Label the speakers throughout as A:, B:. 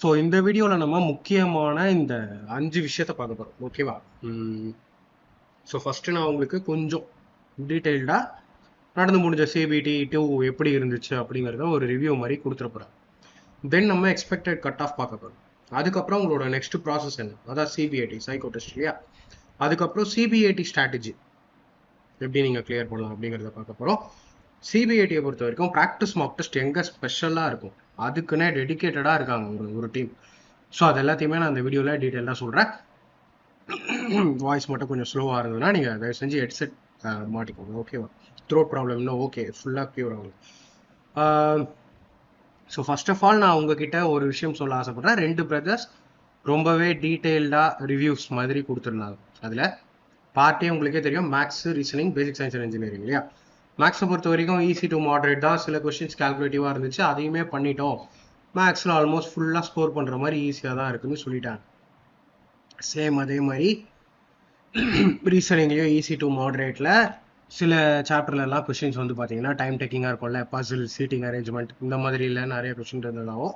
A: So இந்த வீடியோவில் நம்ம முக்கியமான இந்த 5 விஷயத்தை பார்க்க போகிறோம். ஓகேவா? ஸோ ஃபஸ்ட்டு நான் உங்களுக்கு கொஞ்சம் டீட்டெயில்டாக நடந்து முடிஞ்ச சிபிடி 2 எப்படி இருந்துச்சு அப்படிங்கிறத ஒரு ரிவ்யூ மாதிரி கொடுத்துருப்போம். தென் நம்ம எக்ஸ்பெக்டட் கட் ஆஃப் பார்க்க போகிறோம். அதுக்கப்புறம் உங்களோட நெக்ஸ்ட் ப்ராசஸ் என்ன, அதான் சிபிஐடி சைக்கோ டெஸ்ட் இல்லையா? அதுக்கப்புறம் சிபிஐடி ஸ்ட்ராட்டஜி எப்படி நீங்கள் கிளியர் பண்ணலாம் அப்படிங்கிறத பார்க்க போகிறோம். சிபிஐடியை பொறுத்த வரைக்கும் ப்ராக்டிஸ் மாக் டெஸ்ட் எங்கே ஸ்பெஷலாக இருக்கும், அதுக்குன்னே டெடிக்கேட்டடாக இருக்காங்க ஒரு டீம். ஸோ அது எல்லாத்தையுமே நான் இந்த வீடியோவில் டீட்டெயிலாக சொல்கிறேன். வாய்ஸ் மட்டும் கொஞ்சம் ஸ்லோவாக இருந்ததுன்னா நீங்கள் தயவு செஞ்சு ஹெட்செட் மாட்டிக்கோங்க. ஓகேவா? த்ரோட் ப்ராப்ளம் இன்னும் ஓகே, ஃபுல்லாக க்யூர் ஆகும். ஸோ ஃபர்ஸ்ட் ஆஃப் ஆல் நான் உங்ககிட்ட ஒரு விஷயம் சொல்ல ஆசைப்பட்றேன். 2 பிரதர்ஸ் ரொம்பவே டீட்டெயில்டாக ரிவ்யூஸ் மாதிரி கொடுத்துருந்தாங்க. அதில் பார்ட்டே உங்களுக்கே தெரியும், maths, reasoning, basic science and engineering இல்லையா? மேக்ஸை பொறுத்த வரைக்கும் ஈஸி டு மாடரேட் தான், சில கொஸ்டின்ஸ் கால்குலேட்டிவாக இருந்துச்சு, அதையுமே பண்ணிட்டோம். மேக்ஸில் ஆல்மோஸ்ட் ஃபுல்லாக ஸ்கோர் பண்ணுற மாதிரி ஈஸியாக தான் இருக்குன்னு சொல்லிட்டாங்க. சேம் அதே மாதிரி ரீசனிங்லேயும் ஈஸி டு மாடரேட்டில் சில சாப்டர்லலாம் கொஸ்டின்ஸ் வந்து பார்த்தீங்கன்னா டைம் டேக்கிங்காக இருக்கும்ல, பசில், சீட்டிங் அரேஞ்ச்மெண்ட் இந்த மாதிரி இல்லை, நிறைய கொஸ்டின் இருந்ததாகவும்.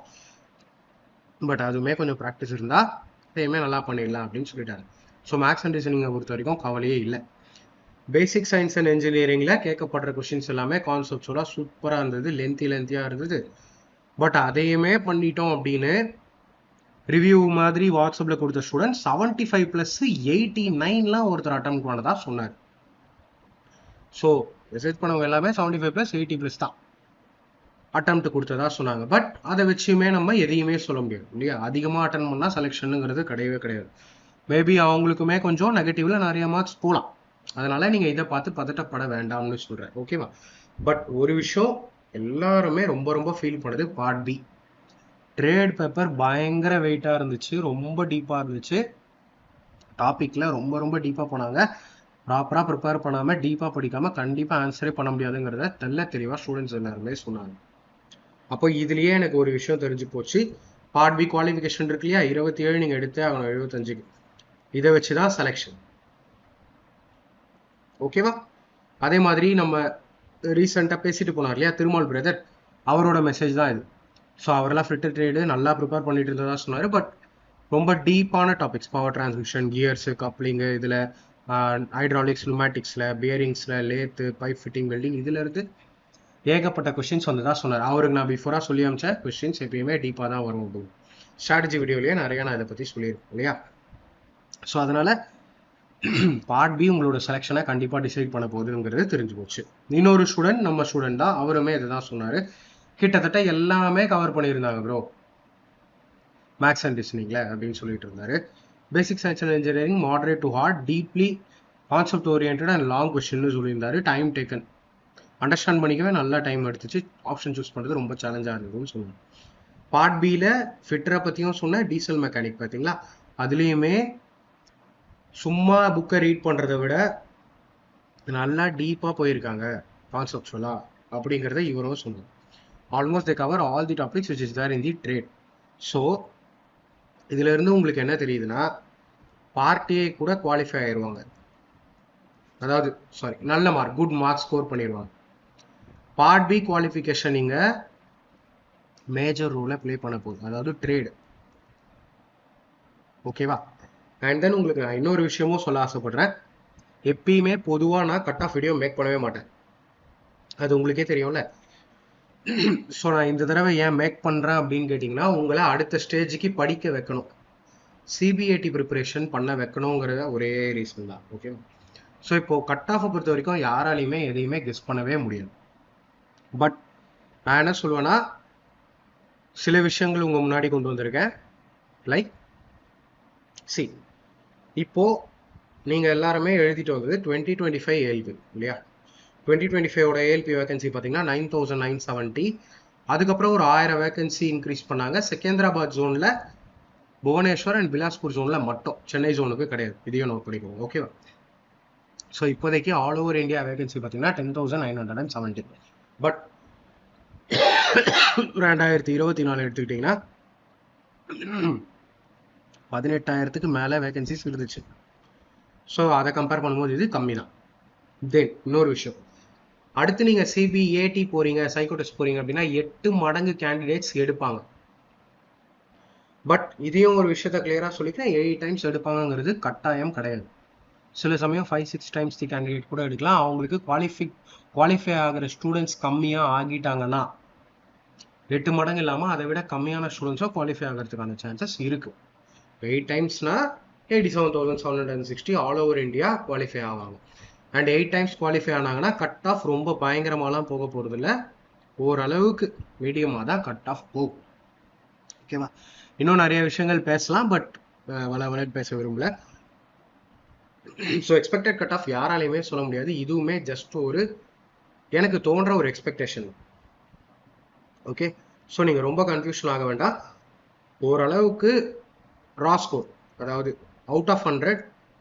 A: பட் அதுவுமே கொஞ்சம் ப்ராக்டிஸ் இருந்தால் அதையுமே நல்லா பண்ணிடலாம் அப்படின்னு சொல்லிட்டாங்க. ஸோ மேக்ஸ் அண்ட் ரீசனிங்கை பொறுத்த வரைக்கும் கவலையே இல்லை. பேசிக் சயின்ஸ் அண்ட் இன்ஜினியரிங்கில் கேட்கப்படுற கொஸ்டின்ஸ் எல்லாமே கான்செப்ட்ஸோட சூப்பராக இருந்தது, லென்த்தியாக இருந்தது. பட் அதையுமே பண்ணிட்டோம் அப்படின்னு ரிவ்யூ மாதிரி வாட்ஸ்அப்பில் கொடுத்த ஸ்டூடெண்ட் 75+ 89 ஒருத்தர் அட்டம் பண்ணதா சொன்னார். ஸோ மெசேஜ் பண்ணவங்க எல்லாமே 75+ 80+ தான் அட்டம் கொடுத்ததா சொன்னாங்க. பட் அதை வச்சுமே நம்ம எதையுமே சொல்ல முடியாது இல்லையா? அதிகமாக அட்டன் பண்ணால் செலெக்ஷனுங்கிறது கிடையவே கிடையாது. மேபி அவங்களுக்குமே கொஞ்சம் நெகட்டிவ்ல நிறைய மார்க்ஸ் போகலாம். அதனால நீங்கள் இதை பார்த்து பதட்டப்பட வேண்டாம்னு சொல்கிறேன். ஓகேவா? பட் ஒரு விஷயம் எல்லாருமே ரொம்ப ரொம்ப ஃபீல் பண்ணுது, பார்ட் பி ட்ரேட் பேப்பர் பயங்கர வெயிட்டாக இருந்துச்சு, ரொம்ப டீப்பாக இருந்துச்சு. டாப்பிக்கில் ரொம்ப ரொம்ப டீப்பாக போனாங்க. ப்ராப்பராக ப்ரிப்பேர் பண்ணாமல் டீப்பாக படிக்காமல் கண்டிப்பாக ஆன்சரே பண்ண முடியாதுங்கிறத தெளிவாக ஸ்டூடெண்ட்ஸ் எல்லாருமே சொன்னாங்க. அப்போ இதுலேயே எனக்கு ஒரு விஷயம் தெரிஞ்சு போச்சு. பார்ட் பி குவாலிஃபிகேஷன் இருக்கு இல்லையா, 27 நீங்கள் எடுத்தே ஆகணும் 75க்கு. இதை வச்சு தான் செலெக்ஷன். ஓகேவா? அதே மாதிரி நம்ம ரீசெண்டாக பேசிட்டு போனார் இல்லையா திருமால் பிரதர், அவரோட மெசேஜ் தான் இது. ஸோ அவரெல்லாம் ஃபில்டர் ட்ரேடு நல்லா ப்ரிப்பேர் பண்ணிட்டு இருந்ததா சொன்னார். பட் ரொம்ப டீப்பான topics, power transmission, gears, coupling, இதில் ஹைட்ராலிக்ஸ், நியூமேட்டிக்ஸில், பியரிங்ஸில், லேத்து, பைப் ஃபிட்டிங், வெல்டிங், இதில் இருந்து ஏகப்பட்ட கொஸ்டின்ஸ் வந்து தான் சொன்னார். அவருக்கு நான் பிஃபோராக சொல்லி அமிச்ச கொஸ்டின்ஸ் எப்பயுமே டீப்பாக தான் வரும் அப்படின்னு ஸ்ட்ராட்டஜி வீடியோலேயே நிறையா நான் இதை பற்றி சொல்லியிருக்கேன் இல்லையா? ஸோ அதனால் பார்ட் பி உங்களோட செலெக்ஷனை கண்டிப்பாக டிசைட் பண்ண போகுதுங்கிறது தெரிஞ்சு போச்சு. இன்னொரு ஸ்டூடெண்ட், நம்ம ஸ்டூடெண்ட் தான், அவருமே இதை தான் சொன்னார். கிட்டத்தட்ட எல்லாமே கவர் பண்ணியிருந்தாங்க ப்ரோ மேக்ஸ் அண்ட் ரீசனிங்கில் அப்படின்னு சொல்லிட்டு இருந்தாரு. Basic science and engineering moderate to hard, deeply concept oriented and long கொஸ்டின்னு சொல்லியிருந்தாரு. டைம் டேக்கன், அண்டர்ஸ்டாண்ட் பண்ணிக்கவே நல்லா டைம் எடுத்துச்சு. ஆப்ஷன் சூஸ் பண்ணுறது ரொம்ப சேலஞ்சாக இருந்ததுன்னு சொன்னாங்க. பார்ட் பியில் ஃபிட்டரை பற்றியும் சொன்னேன், டீசல் மெக்கானிக் பார்த்தீங்களா, அதுலேயுமே சும்மா புக்கை ரீட் பண்ணுறதை விட நல்லா டீப்பாக போயிருக்காங்க கான்செப்ட்ஸுவலாக அப்படிங்கிறத இவரும் சொன்னாங்க. Almost they cover all the topics which is there in the trade. So இதுல இருந்து உங்களுக்கு என்ன தெரியுதுன்னா, பார்ட் ஏ கூட குவாலிஃபை ஆயிடுவாங்க, அதாவது சாரி நல்ல மார்க், குட் மார்க் ஸ்கோர் பண்ணிடுவாங்க. பார்ட் பி குவாலிஃபிகேஷன் நீங்க மேஜர் ரோலை பிளே பண்ண போகுது, அதாவது ட்ரேடு. ஓகேவா? அண்ட் தென் உங்களுக்கு நான் இன்னொரு விஷயமும் சொல்ல ஆசைப்படுறேன். எப்பயுமே பொதுவாக நான் கட் ஆஃப் வீடியோ மேக் பண்ணவே மாட்டேன், அது உங்களுக்கே தெரியும்ல. ஸோ நான் இந்த தடவை ஏன் மேக் பண்ணுறேன் அப்படின்னு கேட்டிங்கன்னா, உங்களை அடுத்த ஸ்டேஜுக்கு படிக்க வைக்கணும், சிபிஐடி ப்ரிப்பரேஷன் பண்ண வைக்கணுங்கிறத ஒரே ரீசன் தான். ஓகே? ஸோ இப்போது கட் ஆஃபை பொறுத்த வரைக்கும் யாராலையுமே எதையுமே கெஸ் பண்ணவே முடியாது. பட் நான் என்ன சொல்லுவேன்னா, சில விஷயங்கள் உங்கள் முன்னாடி கொண்டு வந்திருக்கேன். லைக் சி, இப்போது நீங்கள் எல்லாருமே எழுதிட்டு வந்தது 2025 ஏஎல்பி இல்லையா? 2025ஓட ஏஎல்பி வேகன்சி பார்த்தீங்கன்னா 9970. அதுக்கப்புறம் ஒரு 1000 வேகன்சி இன்க்ரீஸ் பண்ணாங்க செகந்திராபாத் ஜோனில், புவனேஸ்வர் அண்ட் பிலாஸ்பூர் ஜோனில் மட்டும், சென்னை ஜோனுக்கு கிடையாது. இதையும் நோட் பண்ணிக்கோங்க. ஓகேவா? ஸோ இப்போதைக்கு ஆல் ஓவர் இந்தியா வேகன்சி பார்த்தீங்கன்னா 10,970. பட் 2024 எடுத்துக்கிட்டிங்கன்னா 18,000க்கு மேலே வேகன்சிஸ் இருந்துச்சு. ஸோ அதை கம்பேர் பண்ணும்போது இது கம்மி தான். தென் இன்னொரு விஷயம், அடுத்து நீங்கள் சிபிஏடி போகிறீங்க, சைக்கோ டெஸ்ட் போகிறீங்க அப்படின்னா 8 மடங்கு கேண்டிடேட்ஸ் எடுப்பாங்க. பட் இதையும் ஒரு விஷயத்த கிளியராக சொல்லிக்கிறேன், 8 டைம்ஸ் எடுப்பாங்கங்கிறது கட்டாயம் கிடையாது. சில சமயம் 5-6 டைம்ஸ் தி கேண்டிடேட் கூட எடுக்கலாம். அவங்களுக்கு குவாலிஃபை ஆகிற ஸ்டூடெண்ட்ஸ் கம்மியாக ஆகிட்டாங்கன்னா 8 மடங்கு இல்லாமல் அதை விட கம்மியான ஸ்டூடெண்ட்ஸும் குவாலிஃபை ஆகிறதுக்கான சான்சஸ் இருக்குது. 8 டைம்ஸ்னா 87,760 ஆல் ஓவர் இந்தியா குவாலிஃபை ஆவாங்க. அண்ட் 8 டைம்ஸ் குவாலிஃபை ஆனாங்கன்னா கட் ஆஃப் ரொம்ப பயங்கரமாலாம் போக போகிறதில்ல, ஓரளவுக்கு மீடியமாக தான் கட் ஆஃப் போகும். ஓகேவா? இன்னும் நிறைய விஷயங்கள் பேசலாம், பட் வள பேச விரும்பல. ஸோ எக்ஸ்பெக்டட் கட் ஆஃப் யாராலையுமே சொல்ல முடியாது. இதுவுமே ஜஸ்ட் ஒரு எனக்கு தோன்ற ஒரு எக்ஸ்பெக்டேஷன். ஓகே, ஸோ நீங்கள் ரொம்ப கன்ஃபியூஷன் ஆக வேண்டாம். ஓரளவுக்கு ரா ஸ்கோர், அதாவது அவுட் ஆஃப் 100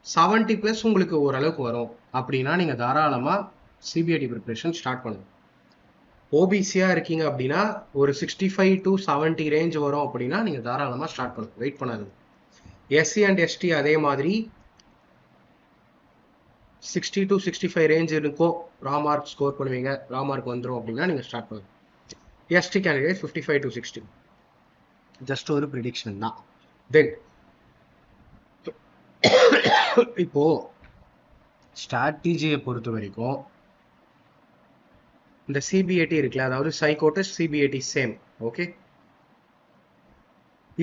A: 70+ உங்களுக்கு ஓரளவுக்கு வரும் அப்படின்னா நீங்கள் தாராளமாக சிபிஐடி ப்ரிப்ரேஷன் ஸ்டார்ட் பண்ணுங்க. ஓபிசியாக இருக்கீங்க அப்படின்னா ஒரு 65 to 70 ரேஞ்ச் வரும் அப்படின்னா நீங்கள் தாராளமாக ஸ்டார்ட் பண்ணுங்க, வெயிட் பண்ணாதுங்க. எஸ்சி அண்ட் எஸ்டி அதே மாதிரி 60 to 65 ரேஞ்ச் இருக்கும், ரா மார்க் ஸ்கோர் பண்ணுவீங்க, ரா மார்க் வந்துடும் அப்படின்னா நீங்கள் ஸ்டார்ட் பண்ணுங்க. எஸ்டி கேண்டிடேட் 55 to 60, ஜஸ்ட் ஒரு ப்ரிடிக்ஷன் தான். தென் இப்போ ஸ்ட்ராட்டஜியை பொறுத்த வரைக்கும் இந்த சிபிஐடி இருக்குல்ல, அதாவது சைக்கோடெஸ்ட் சிபிஐடி சேம். ஓகே,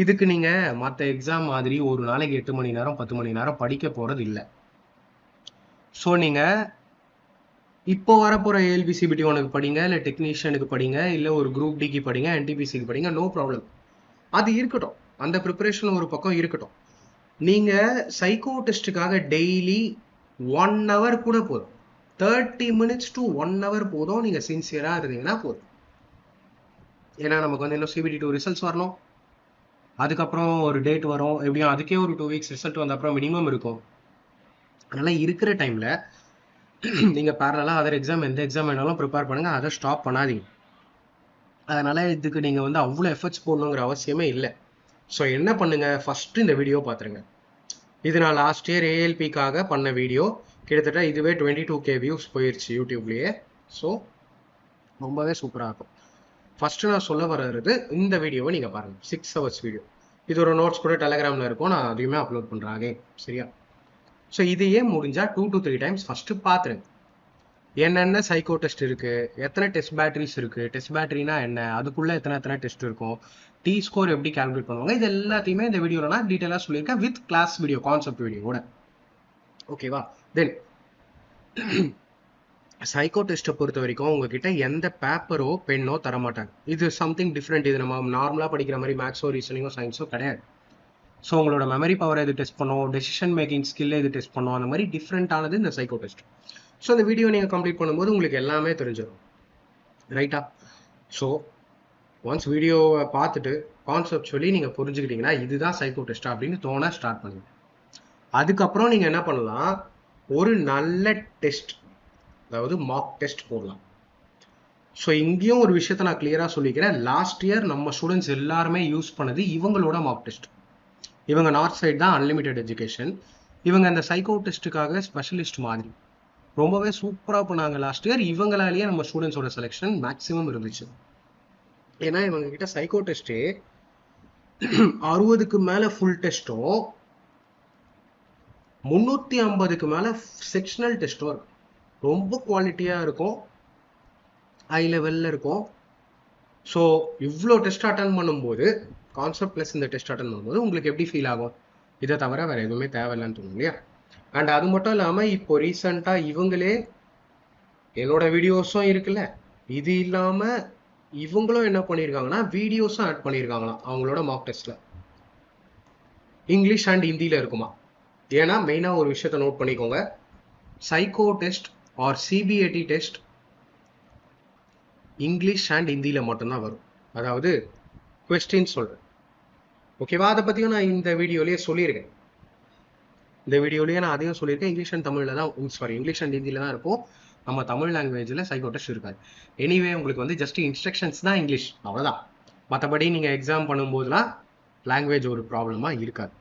A: இதுக்கு நீங்க மற்ற எக்ஸாம் மாதிரி ஒரு நாளைக்கு 8 மணி நேரம் 10 மணி நேரம் படிக்க போறது இல்லை. ஸோ நீங்க இப்போ வரப்போற ஏஎல்பி சிபிடி 1க்கு படிங்க, இல்லை டெக்னீஷியனுக்கு படிங்க, இல்லை ஒரு குரூப் டிக்கு படிங்க, என்டிபிசிக்கு படிங்க, நோ ப்ராப்ளம். அது இருக்கட்டும், அந்த ப்ரிப்பரேஷன் ஒரு பக்கம் இருக்கட்டும். நீங்க சைக்கோ டெஸ்ட்டுக்காக டெய்லி 1 hour கூட போதும், 30 minutes to 1 hour போதும். நீங்க சின்சியரா இருந்தீங்கன்னா போதும். ஏன்னா நமக்கு வந்து இன்னும் சிபிடி 2 ரிசல்ட்ஸ் வரணும், அதுக்கப்புறம் ஒரு டேட் வரும், எப்படியும் அதுக்கே ஒரு 2 weeks ரிசல்ட் வந்த அப்புறம் மினிமம் இருக்கும். அதனால இருக்கிற டைம்ல நீங்க பேரலா அதர் எக்ஸாம் எந்த எக்ஸாம் வேணாலும் ப்ரிப்பேர் பண்ணுங்க, அதை ஸ்டாப் பண்ணாதீங்க. அதனால இதுக்கு நீங்க வந்து அவ்வளோ எஃபர்ட்ஸ் போடணுங்கிற அவசியமே இல்லை. ஸோ என்ன பண்ணுங்க, ஃபர்ஸ்ட் இந்த வீடியோ பார்த்துருங்க. இது நான் லாஸ்ட் இயர் ஏஎல்பிக்காக பண்ண வீடியோ, கிட்டத்தட்ட இதுவே 22K வியூஸ் போயிடுச்சு யூடியூப்லேயே. ஸோ ரொம்பவே சூப்பராக இருக்கும். ஃபர்ஸ்ட் நான் சொல்ல வர்றது, இந்த வீடியோவை நீங்கள் பாருங்கள், 6 hours வீடியோ. இது ஒரு நோட்ஸ் கூட டெலகிராமில் இருக்கும், நான் அதையுமே அப்லோட் பண்ணுறாங்க. சரியா? ஸோ இதையே முடிஞ்சால் 2 to 3 times ஃபஸ்ட்டு பார்த்துருங்க. என்னென்ன சைக்கோ டெஸ்ட் இருக்குது, எத்தனை டெஸ்ட் பேட்டரிஸ் இருக்குது, டெஸ்ட் பேட்டரினா என்ன, அதுக்குள்ளே எத்தனை டெஸ்ட் இருக்கும், டி ஸ்கோர் எப்படி கால்குலேட் பண்ணுவாங்க, இது எல்லாத்தையுமே இந்த வீடியோவில் நான் டீட்டெயிலாக சொல்லியிருக்கேன், வித் கிளாஸ் வீடியோ, கான்செப்ட் வீடியோட. ஓகேவா? தென் சைக்கோ டெஸ்ட்டை பொறுத்த வரைக்கும் உங்ககிட்ட எந்த பேப்பரோ பென்னோ தரமாட்டாங்க. இது சம்திங் டிஃப்ரெண்ட். இது நம்ம நார்மலாக படிக்கிற மாதிரி மேக்ஸோ ரீசனிங்கோ சயின்ஸோ கிடையாது. ஸோ உங்களோட மெமரி பவரை இது டெஸ்ட் பண்ணும், டெசிஷன் மேக்கிங் ஸ்கில்லை இது டெஸ்ட் பண்ணும், அந்த மாதிரி டிஃப்ரெண்ட்டானது இந்த சைக்கோ டெஸ்ட். ஸோ இந்த வீடியோ நீங்கள் கம்ப்ளீட் பண்ணும்போது உங்களுக்கு எல்லாமே தெரிஞ்சிடும், ரைட்டா? ஸோ ஒன்ஸ் வீடியோவை பார்த்துட்டு கான்செப்சுவலி நீங்கள் புரிஞ்சுக்கிட்டீங்கன்னா இதுதான் சைக்கோ டெஸ்ட் அப்படின்னு தோண ஸ்டார்ட் பண்ணுங்க. அதுக்கப்புறம் நீங்கள் என்ன பண்ணலாம், ஒரு நல்ல டெஸ்ட், அதாவது மார்க் டெஸ்ட் போடலாம். ஸோ இங்கேயும் ஒரு விஷயத்த நான் கிளியராக சொல்லிக்கிறேன், லாஸ்ட் இயர் நம்ம ஸ்டூடெண்ட்ஸ் எல்லாருமே யூஸ் பண்ணது இவங்களோட மார்க் டெஸ்ட். இவங்க நார்த் சைடு தான் அன்லிமிட்டெட் எஜுகேஷன், இவங்க அந்த சைக்கோ டெஸ்ட்டுக்காக ஸ்பெஷலிஸ்ட் மாதிரி ரொம்பவே சூப்பராக பண்ணாங்க லாஸ்ட் இயர். இவங்களாலேயே நம்ம ஸ்டூடெண்ட்ஸோட செலெக்ஷன் மேக்ஸிமம் இருந்துச்சு. ஏன்னா இவங்க கிட்ட சைக்கோ டெஸ்ட்டே 60க்கு மேலே ஃபுல் டெஸ்ட்டும் 350க்கு மேலே செக்ஷனல் டெஸ்ட்டும் இருக்கும். ரொம்ப குவாலிட்டியாக இருக்கும், ஹை லெவலில் இருக்கும். ஸோ இவ்வளோ டெஸ்ட் அட்டன் பண்ணும்போது, கான்செப்ட் ப்ளஸ் இந்த டெஸ்ட் அட்டன் பண்ணும்போது உங்களுக்கு எப்படி ஃபீல் ஆகும், இதை தவிர வேறு எதுவுமே தேவையில்லைன்னு தோணும் இல்லையா? அண்ட் அது மட்டும் இல்லாமல் இப்போ ரீசெண்டாக இவங்களே, என்னோட வீடியோஸும் இருக்குல்ல, இது இல்லாமல் இவங்களும் என்ன பண்ணியிருக்காங்கன்னா வீடியோஸும் ஆட் பண்ணியிருக்காங்களாம் அவங்களோட மார்க் டெஸ்ட்டில். இங்கிலீஷ் அண்ட் ஹிந்தியில் இருக்குமா? ஏன்னா மெயினாக ஒரு விஷயத்த நோட் பண்ணிக்கோங்க, psycho test or CBIT test English and ஹிந்தியில் மட்டும்தான் வரும், அதாவது கொஸ்டின் சொல்கிறேன். ஓகேவா? அதை பற்றியும் நான் இந்த வீடியோலேயே சொல்லியிருக்கேன். இந்த வீடியோலேயே நான் அதையும் சொல்லியிருக்கேன், இங்கிலீஷ் அண்ட் தமிழில் தான், இங்கிலீஷ் அண்ட் ஹிந்தியில் தான் இருக்கும், நம்ம தமிழ் லாங்குவேஜில் சைக்கோ டெஸ்ட் இருக்காது. எனிவே உங்களுக்கு வந்து ஜஸ்ட் இன்ஸ்ட்ரக்ஷன்ஸ் தான் இங்கிலீஷ், அவ்வளோதான். மற்றபடி நீங்கள் எக்ஸாம் பண்ணும்போதுலாம் லாங்குவேஜ் ஒரு ப்ராப்ளமாக இருக்காது.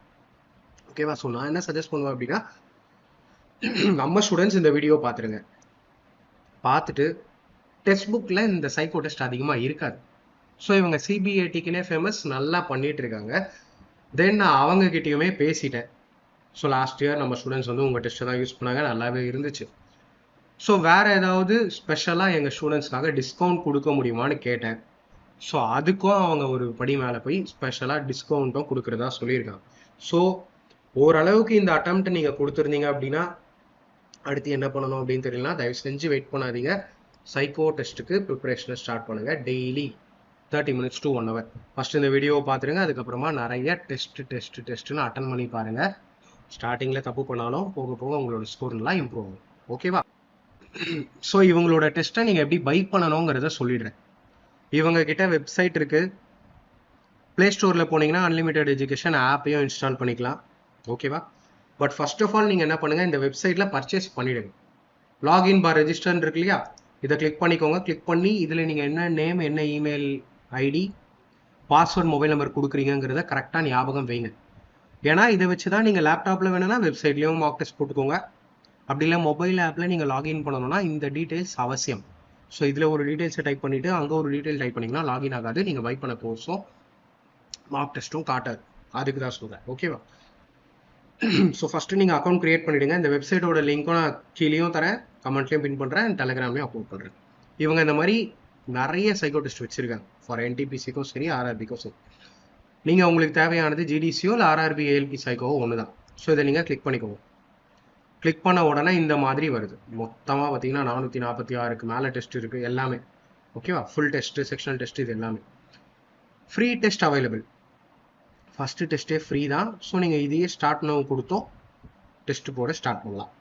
A: ஓகேவா? ஸோ நான் என்ன சஜஸ்ட் பண்ணுவேன் அப்படின்னா, நம்ம ஸ்டூடெண்ட்ஸ் இந்த வீடியோ பார்த்துருங்க, பார்த்துட்டு டெக்ஸ்ட் புக்கில் இந்த சைக்கோ டெஸ்ட் அதிகமாக இருக்காது. ஸோ இவங்க சிபிஐடிக்குனே ஃபேமஸ், நல்லா பண்ணிட்டு இருக்காங்க. தென் நான் அவங்க கிட்டயுமே பேசிட்டேன். ஸோ லாஸ்ட் இயர் நம்ம ஸ்டூடெண்ட்ஸ் வந்து உங்கள் டெஸ்ட்டை தான் யூஸ் பண்ணாங்க, நல்லாவே இருந்துச்சு. ஸோ வேறு ஏதாவது ஸ்பெஷலாக எங்கள் ஸ்டூடெண்ட்ஸ்க்காக டிஸ்கவுண்ட் கொடுக்க முடியுமான்னு கேட்டேன். ஸோ அதுக்கும் அவங்க ஒரு படி மேலே போய் ஸ்பெஷலாக டிஸ்கவுண்ட்டும் கொடுக்குறதா சொல்லியிருக்காங்க. ஸோ ஓரளவுக்கு இந்த அட்டெம்ப்ட் நீங்கள் கொடுத்துருந்தீங்க அப்படின்னா அடுத்து என்ன பண்ணணும் அப்படின்னு தெரியலனா தயவு செஞ்சு வெயிட் பண்ணாதீங்க. சைக்கோ டெஸ்ட்டுக்கு ப்ரிப்பரேஷனை ஸ்டார்ட் பண்ணுங்கள். Daily 30 minutes to 1 hour. First இந்த வீடியோவை பார்த்துருங்க. அதுக்கப்புறமா நிறைய டெஸ்ட்டுன்னு அட்டன் பண்ணி பாருங்கள். ஸ்டார்டிங்கில் தப்பு பண்ணாலும் போக போக உங்களோட ஸ்கோர் நல்லா இம்ப்ரூவ் ஆகும். ஓகேவா? ஸோ இவங்களோட டெஸ்ட்டை நீங்கள் எப்படி பை பண்ணணுங்கிறத சொல்லிடுறேன். இவங்க கிட்ட வெப்சைட் இருக்குது. ப்ளே ஸ்டோரில் போனீங்கன்னா அன்லிமிட்டெட் எஜுகேஷன் ஆப்பையும் இன்ஸ்டால் பண்ணிக்கலாம். ஓகேவா? பட் ஃபர்ஸ்ட் ஆஃப் ஆல் நீங்கள் என்ன பண்ணுங்கள், இந்த வெப்சைட்டில் பர்ச்சேஸ் பண்ணிவிடுங்க. லாகின் பார் ரெஜிஸ்டர்னு இருக்கு இல்லையா, இதை கிளிக் பண்ணிக்கோங்க. கிளிக் பண்ணி இதில் நீங்கள் என்ன நேம், என்ன email ID, password, mobile number கொடுக்குறீங்கிறத கரெக்டாக ஞாபகம் வைங்க. ஏன்னா இதை வச்சு தான் நீங்கள் லேப்டாப்பில் வேணும்னா வெப்சைட்லேயும் மார்க் டெஸ்ட் போட்டுக்கோங்க. அப்படி இல்லை மொபைல் ஆப்பில் நீங்கள் லாகின் பண்ணணும்னா இந்த டீட்டெயில்ஸ் அவசியம். ஸோ இதில் ஒரு டீட்டெயில்ஸை டைப் பண்ணிவிட்டு அங்கே ஒரு டீட்டெயில் டைப் பண்ணிங்கன்னா லாகின் ஆகாது. நீங்கள் பை பண்ண கோர்ஸும் மார்க் டெஸ்ட்டும் காட்டாது. அதுக்கு தான் சொல்கிறேன். ஓகேவா? ஸோ ஃபஸ்ட்டு நீங்கள் அக்கௌண்ட் க்ரியேட் பண்ணிவிடுங்க. இந்த வெப்சைட்டோட லிங்க்கும் நான் கீழேயும் தரேன், கமெண்ட்லேயும் பின் பண்ணுறேன், டெலிகிராம்லேயும் அப்லோட் பண்ணுறேன். இவங்க இந்த மாதிரி நிறைய சைக்கோ டெஸ்ட் வச்சுருக்காங்க. ஃபார் என்டிபிசிக்கும் சரி, ஆர்ஆர்பிக்கும் சரி. நீங்கள் உங்களுக்கு தேவையானது ஜிடிசியோ இல்லை ஆர்ஆர்பி ஏஎல்பி சைக்கோவோ ஒன்று தான். ஸோ இதை நீங்கள் கிளிக் பண்ணிக்கோங்க. கிளிக் பண்ண உடனே இந்த மாதிரி வருது. மொத்தமாக பார்த்தீங்கன்னா 446க்கு மேலே டெஸ்ட் இருக்குது எல்லாமே. ஓகேவா? ஃபுல் டெஸ்ட்டு, செக்ஷனல் டெஸ்ட், இது எல்லாமே ஃப்ரீ டெஸ்ட் அவைலபிள். ஃபஸ்ட்டு டெஸ்ட்டே ஃப்ரீ தான். ஸோ நீங்கள் இதையே ஸ்டார்ட் நவ் கொடுத்தோம் டெஸ்ட்டு போட ஸ்டார்ட் பண்ணலாம்.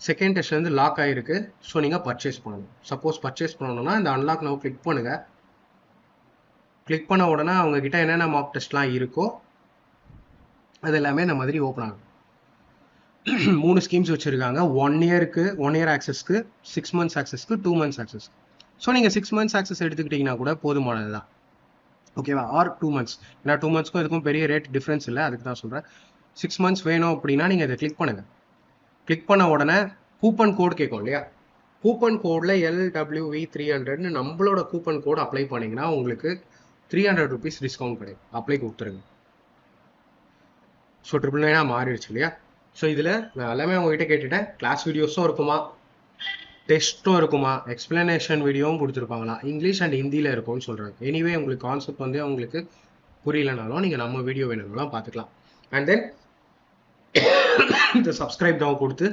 A: செகண்ட் டெஸ்ட் வந்து லாக் ஆகிருக்கு. ஸோ நீங்கள் பர்ச்சேஸ் பண்ணணும். சப்போஸ் பர்ச்சேஸ் பண்ணணும்னா இந்த அன்லாக் நவ் கிளிக் பண்ணுங்கள். கிளிக் பண்ண உடனே அவங்கக்கிட்ட என்னென்ன மார்க் டெஸ்ட்லாம் இருக்கோ அது எல்லாமே இந்த மாதிரி ஓப்பன் ஆகும். 3 ஸ்கீம்ஸ் வச்சுருக்காங்க. 1 இயருக்கு 1 இயர் ஆக்சஸ்க்கு, 6 months ஆக்சஸ்க்கு, 2 months ஆக்சஸ். ஸோ நீங்கள் 6 months ஆக்சஸ் எடுத்துக்கிட்டிங்கன்னா கூட போதுமானது தான். ஓகேவா? Or 2 months. ஏன்னா 2 monthsக்கும் இதுக்கும் பெரிய ரேட் டிஃப்ரென்ஸ் இல்லை, அதுக்கு தான் சொல்கிறேன். 6 months வேணும் அப்படின்னா நீங்கள் இதை கிளிக் பண்ணுங்கள். கிளிக் பண்ண உடனே கூப்பன் கோட் கேட்கும் இல்லையா, கூப்பன் கோடில் LWV300ன்னு நம்மளோட கூப்பன் கோட் அப்ளை பண்ணிங்கன்னா உங்களுக்கு 300 rupees டிஸ்கவுண்ட் கிடைக்கும். அப்ளை கொடுத்துருங்க. ஸோ 999 மாறிடுச்சு இல்லையா? ஸோ இதில் நான் எல்லாமே உங்ககிட்ட கேட்டுட்டேன். கிளாஸ் வீடியோஸும் இருக்குமா, டெஸ்ட்டும் இருக்குமா, எக்ஸ்பிளனேஷன் வீடியோவும் கொடுத்துருப்பாங்களா, இங்கிலீஷ் அண்ட் ஹிந்தியில் இருக்கும்னு சொல்கிறாங்க. எனிவே உங்களுக்கு கான்செப்ட் வந்து உங்களுக்கு புரியலனாலும் நீங்கள் நம்ம வீடியோ வேணும்னாலும் பார்த்துக்கலாம். அண்ட் தென் இந்த சப்ஸ்கிரைப் தான் கொடுத்து,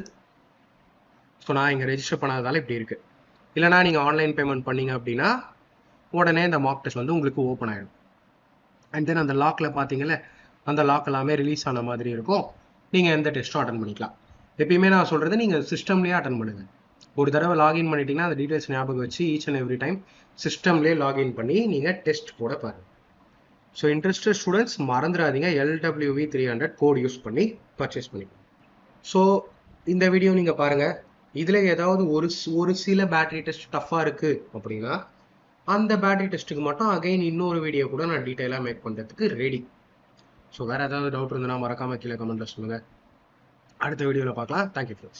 A: ஸோ நான் இங்கே ரெஜிஸ்டர் பண்ணாததால் இப்படி இருக்குது. இல்லைனா நீங்கள் ஆன்லைன் பேமெண்ட் பண்ணிங்க அப்படின்னா உடனே இந்த மார்க் டெஸ்ட் வந்து உங்களுக்கு ஓப்பன் ஆகிடும். அண்ட் தென் அந்த லாக்கில் பார்த்தீங்களே, அந்த லாக் எல்லாமே ரிலீஸ் ஆன மாதிரி இருக்கும். நீங்கள் எந்த டெஸ்ட்டும் அட்டன் பண்ணிக்கலாம். எப்பயுமே நான் சொல்கிறது நீங்கள் சிஸ்டம்லேயே அட்டன் பண்ணுங்கள். ஒரு தடவை லாகின் பண்ணிட்டீங்கன்னா அந்த டீட்டெயில்ஸ் ஞாபகம் வச்சு ஈச் அண்ட் எவ்ரி டைம் சிஸ்டம்லேயே லாகின் பண்ணி நீங்கள் டெஸ்ட் போட பாருங்கள். ஸோ இன்ட்ரெஸ்டட் ஸ்டூடெண்ட்ஸ் மறந்துடாதீங்க, LWV300 கோட் யூஸ் பண்ணி பர்ச்சேஸ் பண்ணிக்கணும். ஸோ இந்த வீடியோ நீங்கள் பாருங்கள். இதில் ஏதாவது ஒரு சில பேட்டரி டெஸ்ட் டஃப்பாக இருக்குது அப்படின்னா அந்த பேட்டரி டெஸ்ட்டுக்கு மட்டும் அகைன் இன்னொரு வீடியோ கூட நான் டீட்டெயிலாக மேக் பண்ணுறதுக்கு ரெடி. ஸோ வேறு ஏதாவது டவுட் இருந்ததுன்னா மறக்காமல் கீழே கமெண்ட்டில் சொல்லுங்கள். அடுத்த வீடியோவில் பார்க்கலாம். Thank you friends.